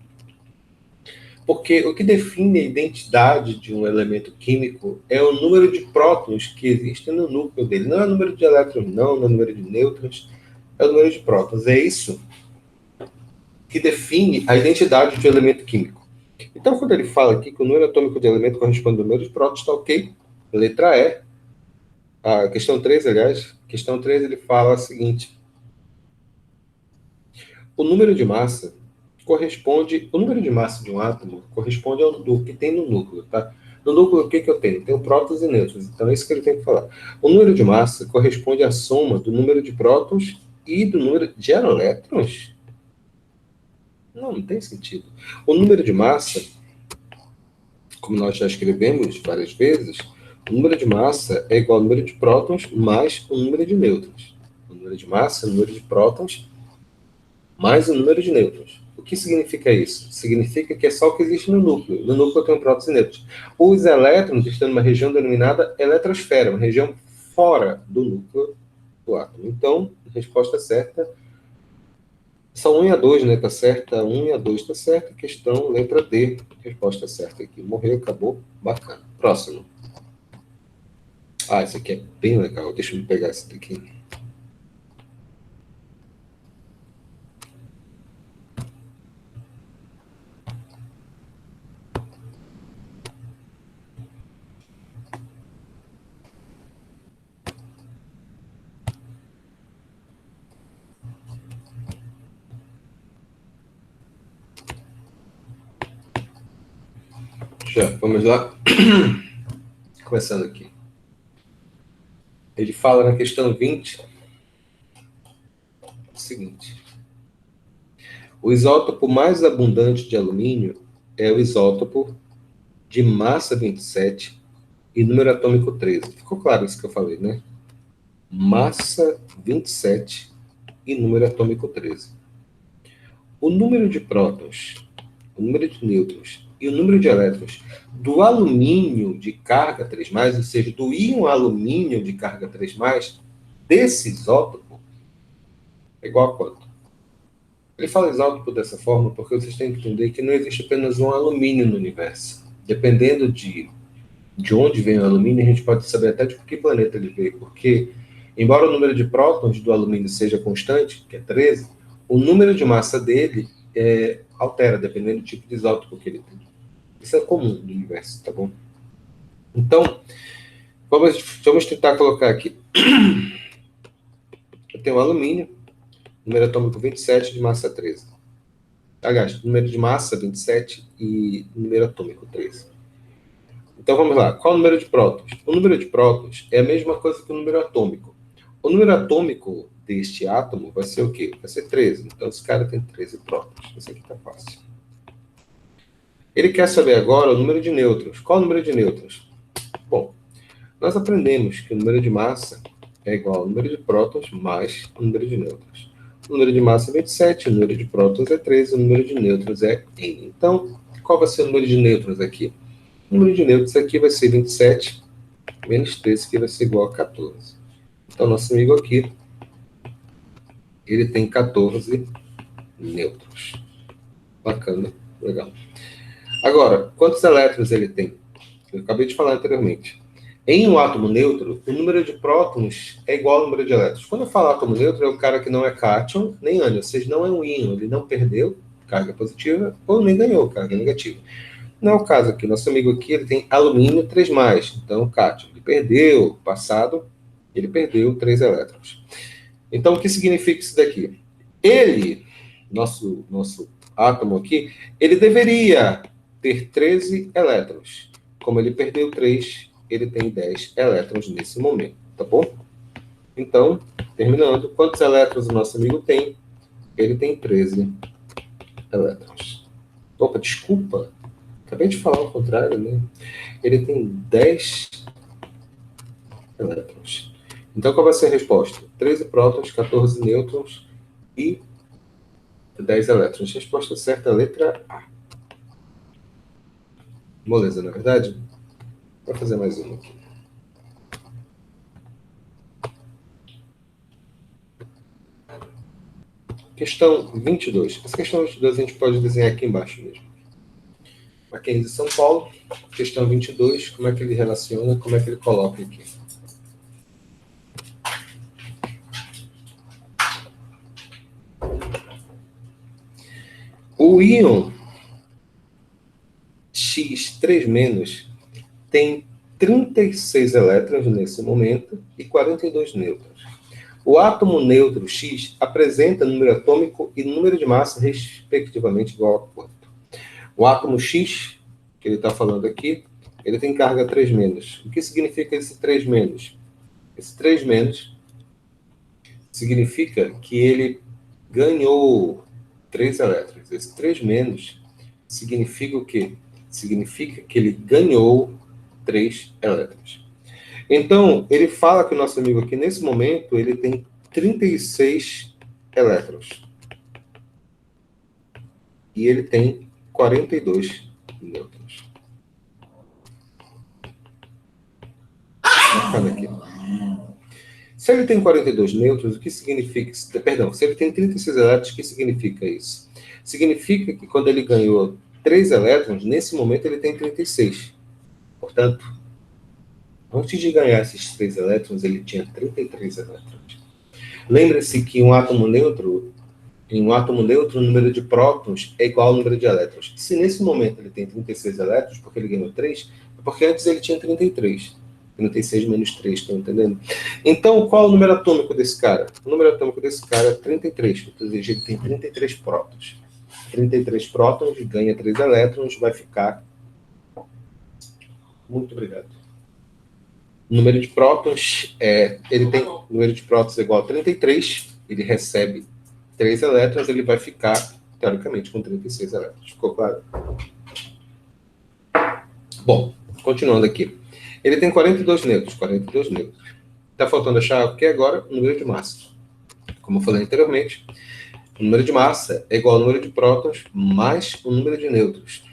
porque o que define a identidade de um elemento químico é o número de prótons que existem no núcleo dele. Não é o número de elétrons, não é o número de nêutrons, é o número de prótons. É isso que define a identidade de um elemento químico. Então, quando ele fala aqui que o número atômico de elemento corresponde ao número de prótons, está ok. Letra E. A questão 3, aliás, questão 3, ele fala o seguinte: o número de massa o número de massa de um átomo corresponde ao do que tem no núcleo, tá? No núcleo, o que eu tenho? Tenho prótons e nêutrons, então é isso que ele tem que falar. O número de massa corresponde à soma do número de prótons e do número de elétrons? Não tem sentido. O número de massa, como nós já escrevemos várias vezes, o número de massa é igual ao número de prótons mais o número de nêutrons. O número de massa é o número de prótons mais o número de nêutrons. O que significa isso? Significa que é só o que existe no núcleo. No núcleo tem prótons e nêutrons. Os elétrons estão numa região denominada eletrosfera, uma região fora do núcleo do átomo. Então, resposta certa, são 1 e a 2, né? Tá certa? 1 e a 2 tá certa. Questão letra D. Resposta certa aqui. Morreu, acabou. Bacana. Próximo. Esse aqui é bem legal. Deixa eu pegar esse daqui. Já, vamos lá. Começando aqui. Ele fala na questão 20 o seguinte: o isótopo mais abundante de alumínio é o isótopo de massa 27 e número atômico 13. Ficou claro isso que eu falei, né? Massa 27 e número atômico 13. O número de prótons, o número de nêutrons e o número de elétrons do alumínio de carga 3+, ou seja, do íon alumínio de carga 3+, desse isótopo, é igual a quanto? Ele fala isótopo dessa forma porque vocês têm que entender que não existe apenas um alumínio no universo. Dependendo de onde vem o alumínio, a gente pode saber até de que planeta ele veio, porque, embora o número de prótons do alumínio seja constante, que é 13, o número de massa dele altera, dependendo do tipo de isótopo que ele tem. Isso é comum no universo, tá bom? Então, vamos tentar colocar aqui. Eu tenho alumínio, número atômico 27 de massa 13. Aliás, número de massa 27 e número atômico 13. Então vamos lá. Qual é o número de prótons? O número de prótons é a mesma coisa que o número atômico. O número atômico deste átomo vai ser o quê? Vai ser 13. Então esse cara tem 13 prótons. Isso aqui está fácil. Ele quer saber agora o número de nêutrons. Qual é o número de nêutrons? Bom, nós aprendemos que o número de massa é igual ao número de prótons mais o número de nêutrons. O número de massa é 27, o número de prótons é 13, o número de nêutrons é N. Então, qual vai ser o número de nêutrons aqui? O número de nêutrons aqui vai ser 27 menos 13, que vai ser igual a 14. Então, nosso amigo aqui, ele tem 14 nêutrons. Bacana, legal. Agora, quantos elétrons ele tem? Eu acabei de falar anteriormente. Em um átomo neutro, o número de prótons é igual ao número de elétrons. Quando eu falo átomo neutro, é o cara que não é cátion nem ânion, ou seja, não é um íon, ele não perdeu carga positiva ou nem ganhou carga negativa. Não é o caso aqui. Nosso amigo aqui, ele tem alumínio 3+, então cátion. Ele perdeu, passado, ele perdeu 3 elétrons. Então, o que significa isso daqui? Ele, nosso átomo aqui, ele deveria ter 13 elétrons. Como ele perdeu 3, ele tem 10 elétrons nesse momento, tá bom? Então, terminando, quantos elétrons o nosso amigo tem? Ele tem 13 elétrons. Opa, desculpa. Acabei de falar o contrário, né? Ele tem 10 elétrons. Então, qual vai ser a resposta? 13 prótons, 14 nêutrons e 10 elétrons. A resposta certa é a letra A. Moleza, não é verdade? Vou fazer mais uma aqui. Questão 22. Essa questão 22 a gente pode desenhar aqui embaixo mesmo. Mackenzie São Paulo, questão 22, como é que ele relaciona, como é que ele coloca aqui? O íon X3- tem 36 elétrons nesse momento e 42 nêutrons. O átomo neutro X apresenta número atômico e número de massa, respectivamente, igual a quanto? O átomo X, que ele está falando aqui, ele tem carga 3-. O que significa esse 3-? Esse 3- significa que ele ganhou 3 elétrons. Esse 3- significa o quê? Significa que ele ganhou 3 elétrons. Então, ele fala que o nosso amigo aqui, nesse momento, ele tem 36 elétrons. E ele tem 42 nêutrons. Aqui. Se ele tem 42 nêutrons, o que significa? Perdão, se ele tem 36 elétrons, o que significa isso? Significa que quando ele ganhou 3 elétrons, nesse momento ele tem 36. Portanto, antes de ganhar esses 3 elétrons, ele tinha 33 elétrons. Lembre-se que em um átomo neutro, o número de prótons é igual ao número de elétrons. Se nesse momento ele tem 36 elétrons, porque ele ganhou 3, é porque antes ele tinha 33. 36 menos 3, estão entendendo? Então, qual é o número atômico desse cara? O número atômico desse cara é 33, ou seja, ele tem 33 prótons. 33 prótons, ganha 3 elétrons, vai ficar... Muito obrigado. O número de prótons ele tem número de prótons igual a 33, ele recebe 3 elétrons, ele vai ficar teoricamente, com 36 elétrons. Ficou claro? Bom, continuando aqui. Ele tem 42 nêutrons, 42 nêutrons. Está faltando achar o que agora? O número de massa. Como eu falei anteriormente, o número de massa é igual ao número de prótons mais o número de nêutrons.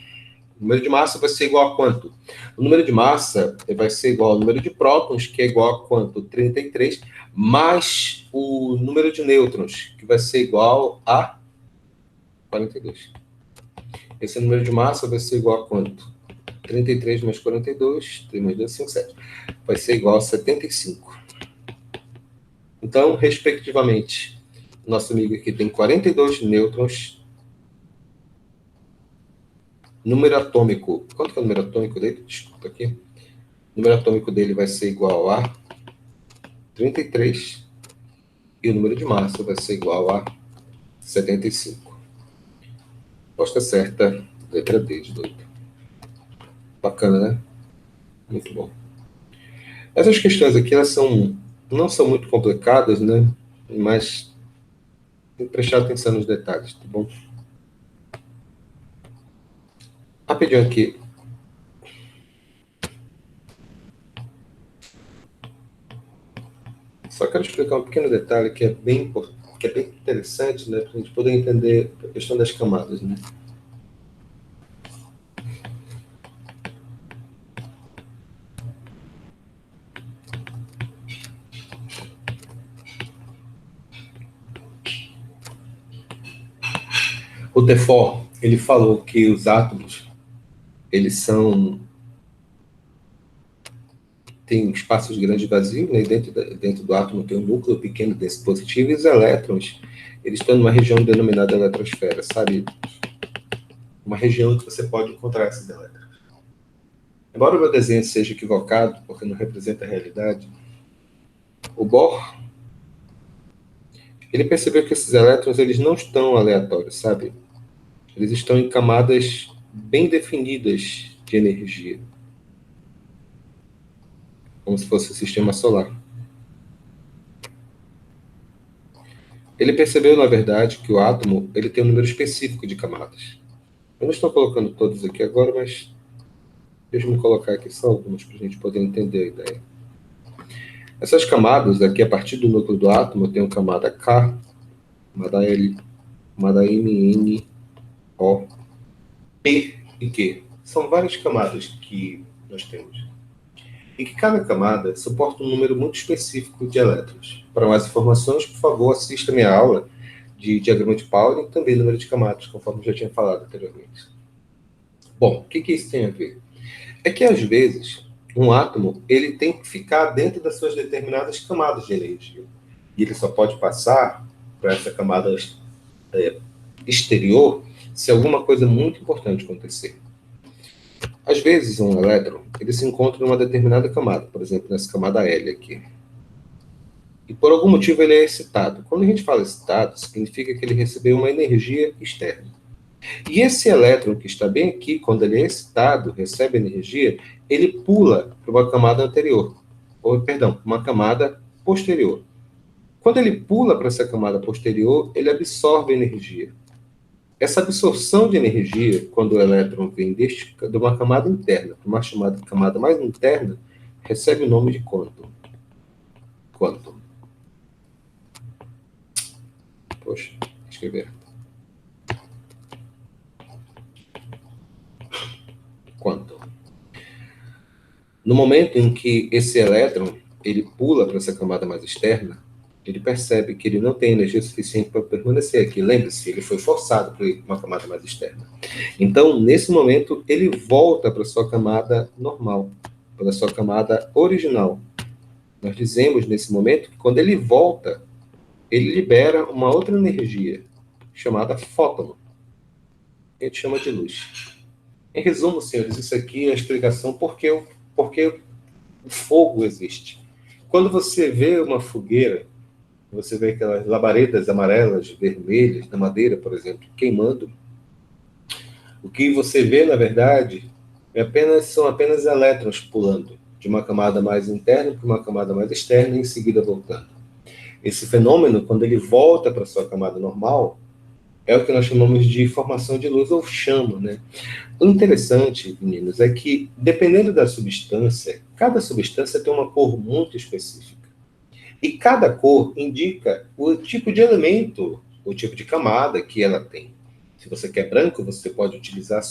O número de massa vai ser igual a quanto? O número de massa vai ser igual ao número de prótons, que é igual a quanto? 33, mais o número de nêutrons, que vai ser igual a 42. Esse número de massa vai ser igual a quanto? 33 mais 42, 3 mais 2, 5, 7. Vai ser igual a 75. Então, respectivamente, nosso amigo aqui tem 42 nêutrons. Número atômico, quanto que é o número atômico dele? Desculpa aqui. O número atômico dele vai ser igual a 33. E o número de massa vai ser igual a 75. Resposta certa, letra D de doido. Bacana, né? Muito bom. Essas questões aqui, elas não são muito complicadas, né? Mas tem que prestar atenção nos detalhes, tá bom? Rapidinho aqui. Só quero explicar um pequeno detalhe que é bem interessante, né? Para a gente poder entender a questão das camadas, né? O Tefort, ele falou que os átomos, eles tem espaços grandes vazios, né? Dentro do átomo tem um núcleo pequeno denso positivo, e os elétrons, eles estão numa região denominada eletrosfera, sabe? Uma região que você pode encontrar esses elétrons. Embora o meu desenho seja equivocado, porque não representa a realidade, o Bohr, ele percebeu que esses elétrons, eles não estão aleatórios, sabe? Eles estão em camadas bem definidas de energia, como se fosse o sistema solar. Ele percebeu, na verdade, que o átomo, ele tem um número específico de camadas. Eu não estou colocando todos aqui agora, mas deixa-me colocar aqui só algumas para a gente poder entender a ideia. Essas camadas aqui, a partir do núcleo do átomo, tem uma camada K, camada L, camada M, N, O, P e Q. São várias camadas que nós temos. E que cada camada suporta um número muito específico de elétrons. Para mais informações, por favor, assista a minha aula de diagrama de Pauli e também número de camadas, conforme eu já tinha falado anteriormente. Bom, o que isso tem a ver? É que, às vezes, um átomo ele tem que ficar dentro das suas determinadas camadas de energia. E ele só pode passar para essa camada exterior se alguma coisa muito importante acontecer. Às vezes, um elétron ele se encontra numa determinada camada, por exemplo, nessa camada L aqui. E por algum motivo ele é excitado. Quando a gente fala excitado, significa que ele recebeu uma energia externa. E esse elétron que está bem aqui, quando ele é excitado, recebe energia, ele pula para uma camada anterior, uma camada posterior. Quando ele pula para essa camada posterior, ele absorve energia. Essa absorção de energia, quando o elétron vem de uma camada interna para uma chamada camada mais interna, recebe o nome de quantum. Quantum. Poxa, escrever. Quantum. No momento em que esse elétron ele pula para essa camada mais externa, ele percebe que ele não tem energia suficiente para permanecer aqui. Lembre-se, ele foi forçado para uma camada mais externa. Então, nesse momento, ele volta para a sua camada normal, para a sua camada original. Nós dizemos, nesse momento, que quando ele volta, ele libera uma outra energia, chamada fóton. A gente chama de luz. Em resumo, senhores, isso aqui é a explicação porque o fogo existe. Quando você vê uma fogueira, você vê aquelas labaredas amarelas, vermelhas, na madeira, por exemplo, queimando. O que você vê, na verdade, são apenas elétrons pulando de uma camada mais interna para uma camada mais externa e em seguida voltando. Esse fenômeno, quando ele volta para a sua camada normal, é o que nós chamamos de formação de luz ou chama, né? O interessante, meninos, é que, dependendo da substância, cada substância tem uma cor muito específica. E cada cor indica o tipo de elemento, o tipo de camada que ela tem. Se você quer branco, você pode utilizar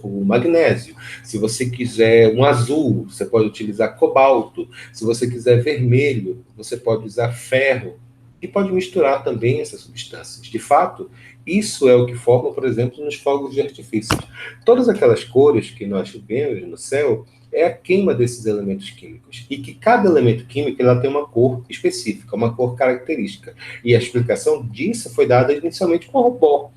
o magnésio. Se você quiser um azul, você pode utilizar cobalto. Se você quiser vermelho, você pode usar ferro. E pode misturar também essas substâncias. De fato, isso é o que forma, por exemplo, nos fogos de artifício. Todas aquelas cores que nós vemos no céu é a queima desses elementos químicos. E que cada elemento químico ela tem uma cor específica, uma cor característica. E a explicação disso foi dada inicialmente com o pó.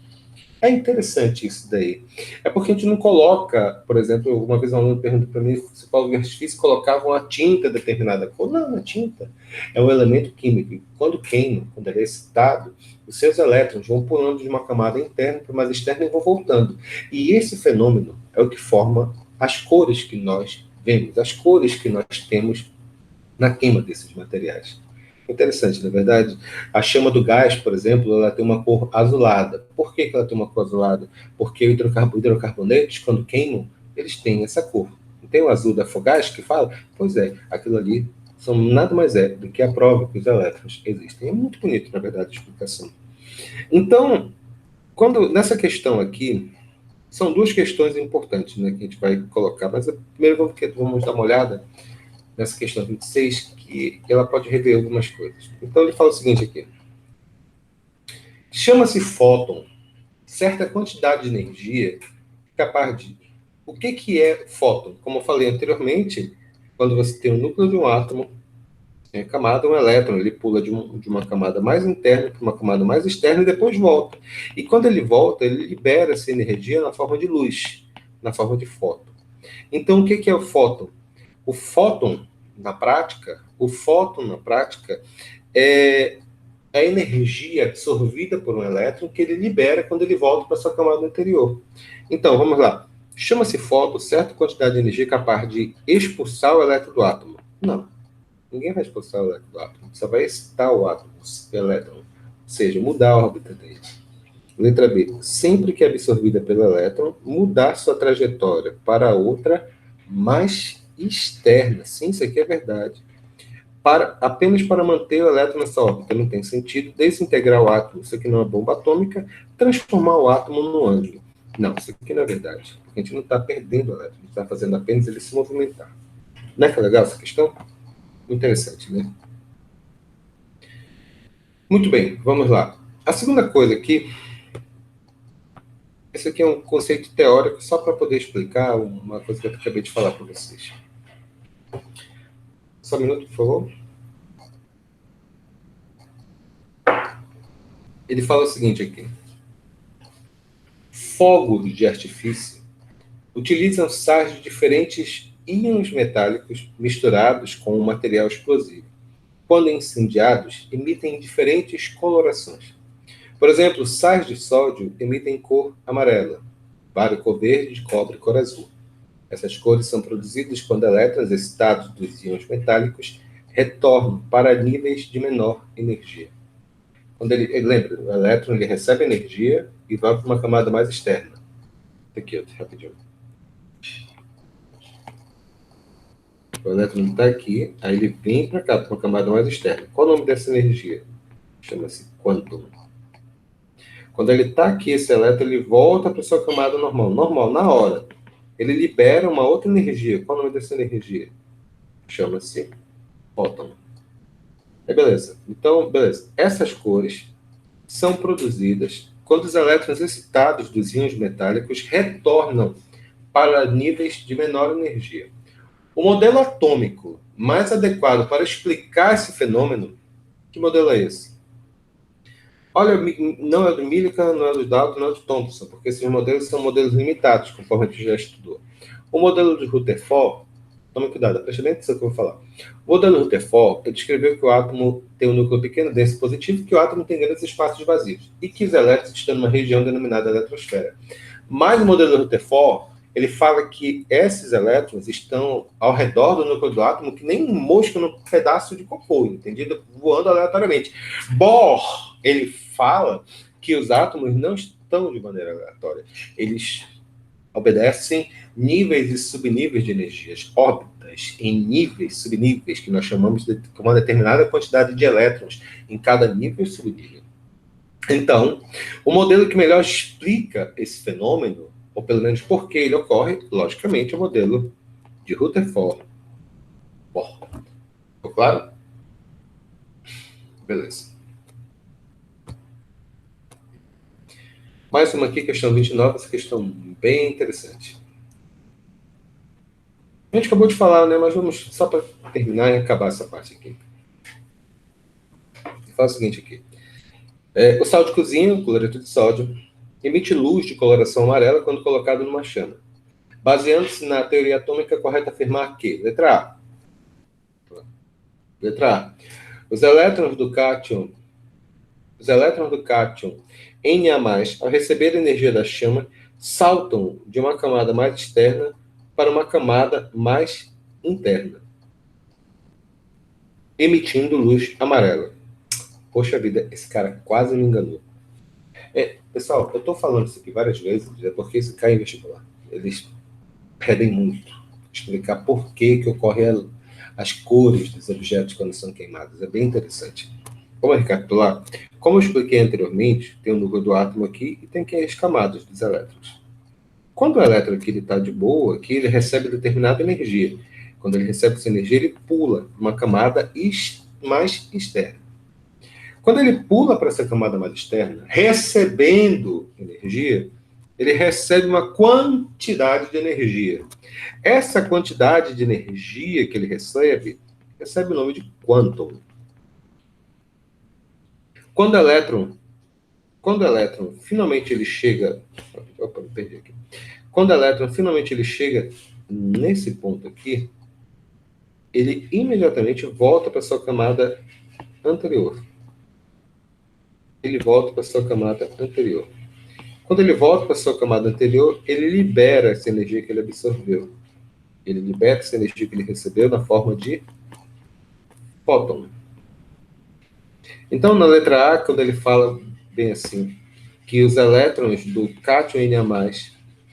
É interessante isso daí. É porque a gente não coloca, por exemplo, uma vez um aluno perguntou para mim se o fogo de artifício colocava uma tinta determinada cor. Não, a tinta é um elemento químico. E quando queima, quando ele é excitado, os seus elétrons vão pulando de uma camada interna para uma externa e vão voltando. E esse fenômeno é o que forma as cores que nós vemos, as cores que nós temos na queima desses materiais. Interessante, na verdade. A chama do gás, por exemplo, ela tem uma cor azulada. Por que ela tem uma cor azulada? Porque hidrocarbonetos, quando queimam, eles têm essa cor. Não tem o azul da Fogás que fala? Pois é, aquilo ali são nada mais é do que a prova que os elétrons existem. É muito bonito, na verdade, a explicação. Então, nessa questão aqui, são duas questões importantes, né, que a gente vai colocar. Mas primeiro vamos dar uma olhada nessa questão 26, que ela pode rever algumas coisas. Então, ele fala o seguinte aqui. Chama-se fóton certa quantidade de energia capaz de... O que é fóton? Como eu falei anteriormente, quando você tem o núcleo de um átomo, tem a camada, um elétron, ele pula de uma camada mais interna para uma camada mais externa e depois volta. E quando ele volta, ele libera essa energia na forma de luz, na forma de fóton. Então, o que é o fóton? O fóton, na prática, é a energia absorvida por um elétron que ele libera quando ele volta para sua camada anterior. Então, vamos lá. Chama-se fóton certa quantidade de energia capaz de expulsar o elétron do átomo? Não. Ninguém vai expulsar o elétron do átomo. Só vai excitar o átomo, o elétron. Ou seja, mudar a órbita dele. Letra B. Sempre que é absorvida pelo elétron, mudar sua trajetória para outra mais externa. Sim, isso aqui é verdade. Apenas para manter o elétron nessa órbita. Não tem sentido desintegrar o átomo. Isso aqui não é bomba atômica. Transformar o átomo num ângulo. Não, isso aqui não é verdade. A gente não está perdendo o elétron. A gente está fazendo apenas ele se movimentar. Não é que é legal essa questão? Interessante, né? Muito bem, vamos lá. A segunda coisa aqui... Esse aqui é um conceito teórico só para poder explicar uma coisa que eu acabei de falar para vocês. Só um minuto, por favor. Ele fala o seguinte aqui. Fogos de artifício utilizam sais de diferentes íons metálicos misturados com um material explosivo. Quando incendiados, emitem diferentes colorações. Por exemplo, sais de sódio emitem cor amarela, bário cor verde, cobre cor azul. Essas cores são produzidas quando elétrons excitados dos íons metálicos retornam para níveis de menor energia. Quando lembra, o elétron ele recebe energia e vai para uma camada mais externa. Aqui, rapidinho. O elétron está aqui, aí ele vem para cá, para uma camada mais externa. Qual o nome dessa energia? Chama-se quantum. Quando ele está aqui, esse elétron, ele volta para a sua camada normal. Normal, na hora. Ele libera uma outra energia. Qual o nome dessa energia? Chama-se fóton. Beleza. Então, beleza. Essas cores são produzidas quando os elétrons excitados dos íons metálicos retornam para níveis de menor energia. O modelo atômico mais adequado para explicar esse fenômeno, que modelo é esse? Olha, não é do Millikan, não é do Dalton, não é do Thomson, porque esses modelos são modelos limitados, conforme a gente já estudou. O modelo de Rutherford, tome cuidado, preste bem atenção no que eu vou falar. O modelo de Rutherford, ele descreveu que o átomo tem um núcleo pequeno, denso positivo, e que o átomo tem grandes espaços vazios, e que os elétrons estão numa região denominada eletrosfera. Mas o modelo de Rutherford, ele fala que esses elétrons estão ao redor do núcleo do átomo, que nem um mosca num pedaço de cocô, entendido? Voando aleatoriamente. Bohr, ele fala que os átomos não estão de maneira aleatória. Eles obedecem níveis e subníveis de energias, órbitas em níveis, subníveis, que nós chamamos de uma determinada quantidade de elétrons em cada nível e subnível. Então, o modelo que melhor explica esse fenômeno, ou pelo menos por que ele ocorre, logicamente, é o modelo de Rutherford. Ficou claro? Beleza. Mais uma aqui, questão 29, essa questão bem interessante. A gente acabou de falar, né? Mas vamos só para terminar e acabar essa parte aqui. Faz o seguinte aqui. O sal de cozinha, cloreto de sódio, emite luz de coloração amarela quando colocado numa chama. Baseando-se na teoria atômica, é correto afirmar que, letra A, os elétrons do cátion Na+, ao receber a energia da chama, saltam de uma camada mais externa para uma camada mais interna, emitindo luz amarela. Poxa vida, esse cara quase me enganou. Pessoal, eu estou falando isso aqui várias vezes, é porque isso cai em vestibular. Eles pedem muito explicar por que ocorre as cores dos objetos quando são queimados. É bem interessante. Vamos recapitular? Como eu expliquei anteriormente, tem o núcleo do átomo aqui e tem aqui as camadas dos elétrons. Quando o elétron aqui está de boa, aqui ele recebe determinada energia. Quando ele recebe essa energia, ele pula uma camada mais externa. Quando ele pula para essa camada mais externa, recebendo energia, ele recebe uma quantidade de energia. Essa quantidade de energia que ele recebe o nome de quantum. Quando o elétron finalmente ele chega... Opa, me perdi aqui. Quando o elétron finalmente ele chega nesse ponto aqui, ele imediatamente volta para sua camada anterior. Quando ele volta para sua camada anterior, ele libera essa energia que ele absorveu. Ele libera essa energia que ele recebeu na forma de fóton. Então, na letra A, quando ele fala bem assim, que os elétrons do cátion Na+,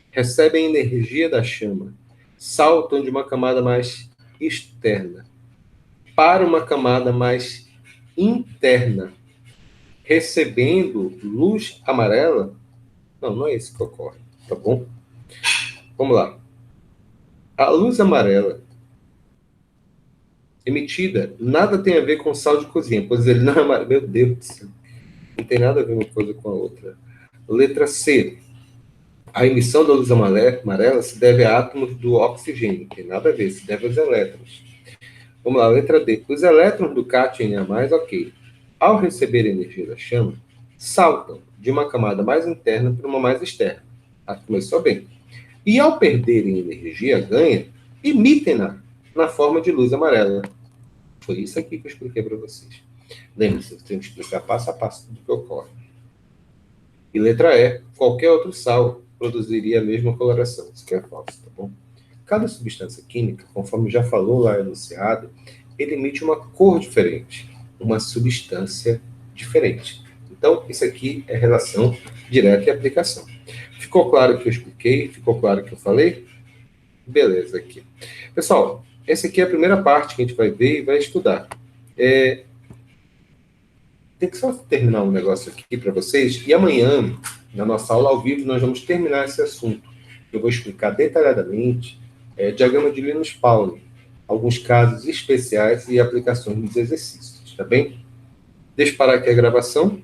recebem energia da chama, saltam de uma camada mais externa para uma camada mais interna, recebendo luz amarela. Não é isso que ocorre, tá bom? Vamos lá. A luz amarela emitida nada tem a ver com sal de cozinha, pois ele não é amarelo. Meu Deus do céu. Não tem nada a ver uma coisa com a outra. Letra C. A emissão da luz amarela se deve a átomos do oxigênio. Não tem nada a ver, se deve aos elétrons. Vamos lá, letra D. Os elétrons do cátion Na+, ok. Ao receber a energia da chama, saltam de uma camada mais interna para uma mais externa. Começou bem. E ao perderem energia ganha, emitem-na na forma de luz amarela. Foi isso aqui que eu expliquei para vocês. Lembre-se, você tem que explicar passo a passo tudo que ocorre. E letra E, qualquer outro sal produziria a mesma coloração. Isso que é falso, tá bom? Cada substância química, conforme já falou lá enunciado, ele emite uma cor diferente, uma substância diferente. Então, isso aqui é relação direta e aplicação. Ficou claro que eu expliquei? Ficou claro que eu falei? Beleza, aqui. Pessoal, essa aqui é a primeira parte que a gente vai ver e vai estudar. Tem que só terminar um negócio aqui para vocês, e amanhã, na nossa aula ao vivo, nós vamos terminar esse assunto. Eu vou explicar detalhadamente diagrama de Linus Pauling, alguns casos especiais e aplicações dos exercícios, tá bem? Deixa eu parar aqui a gravação.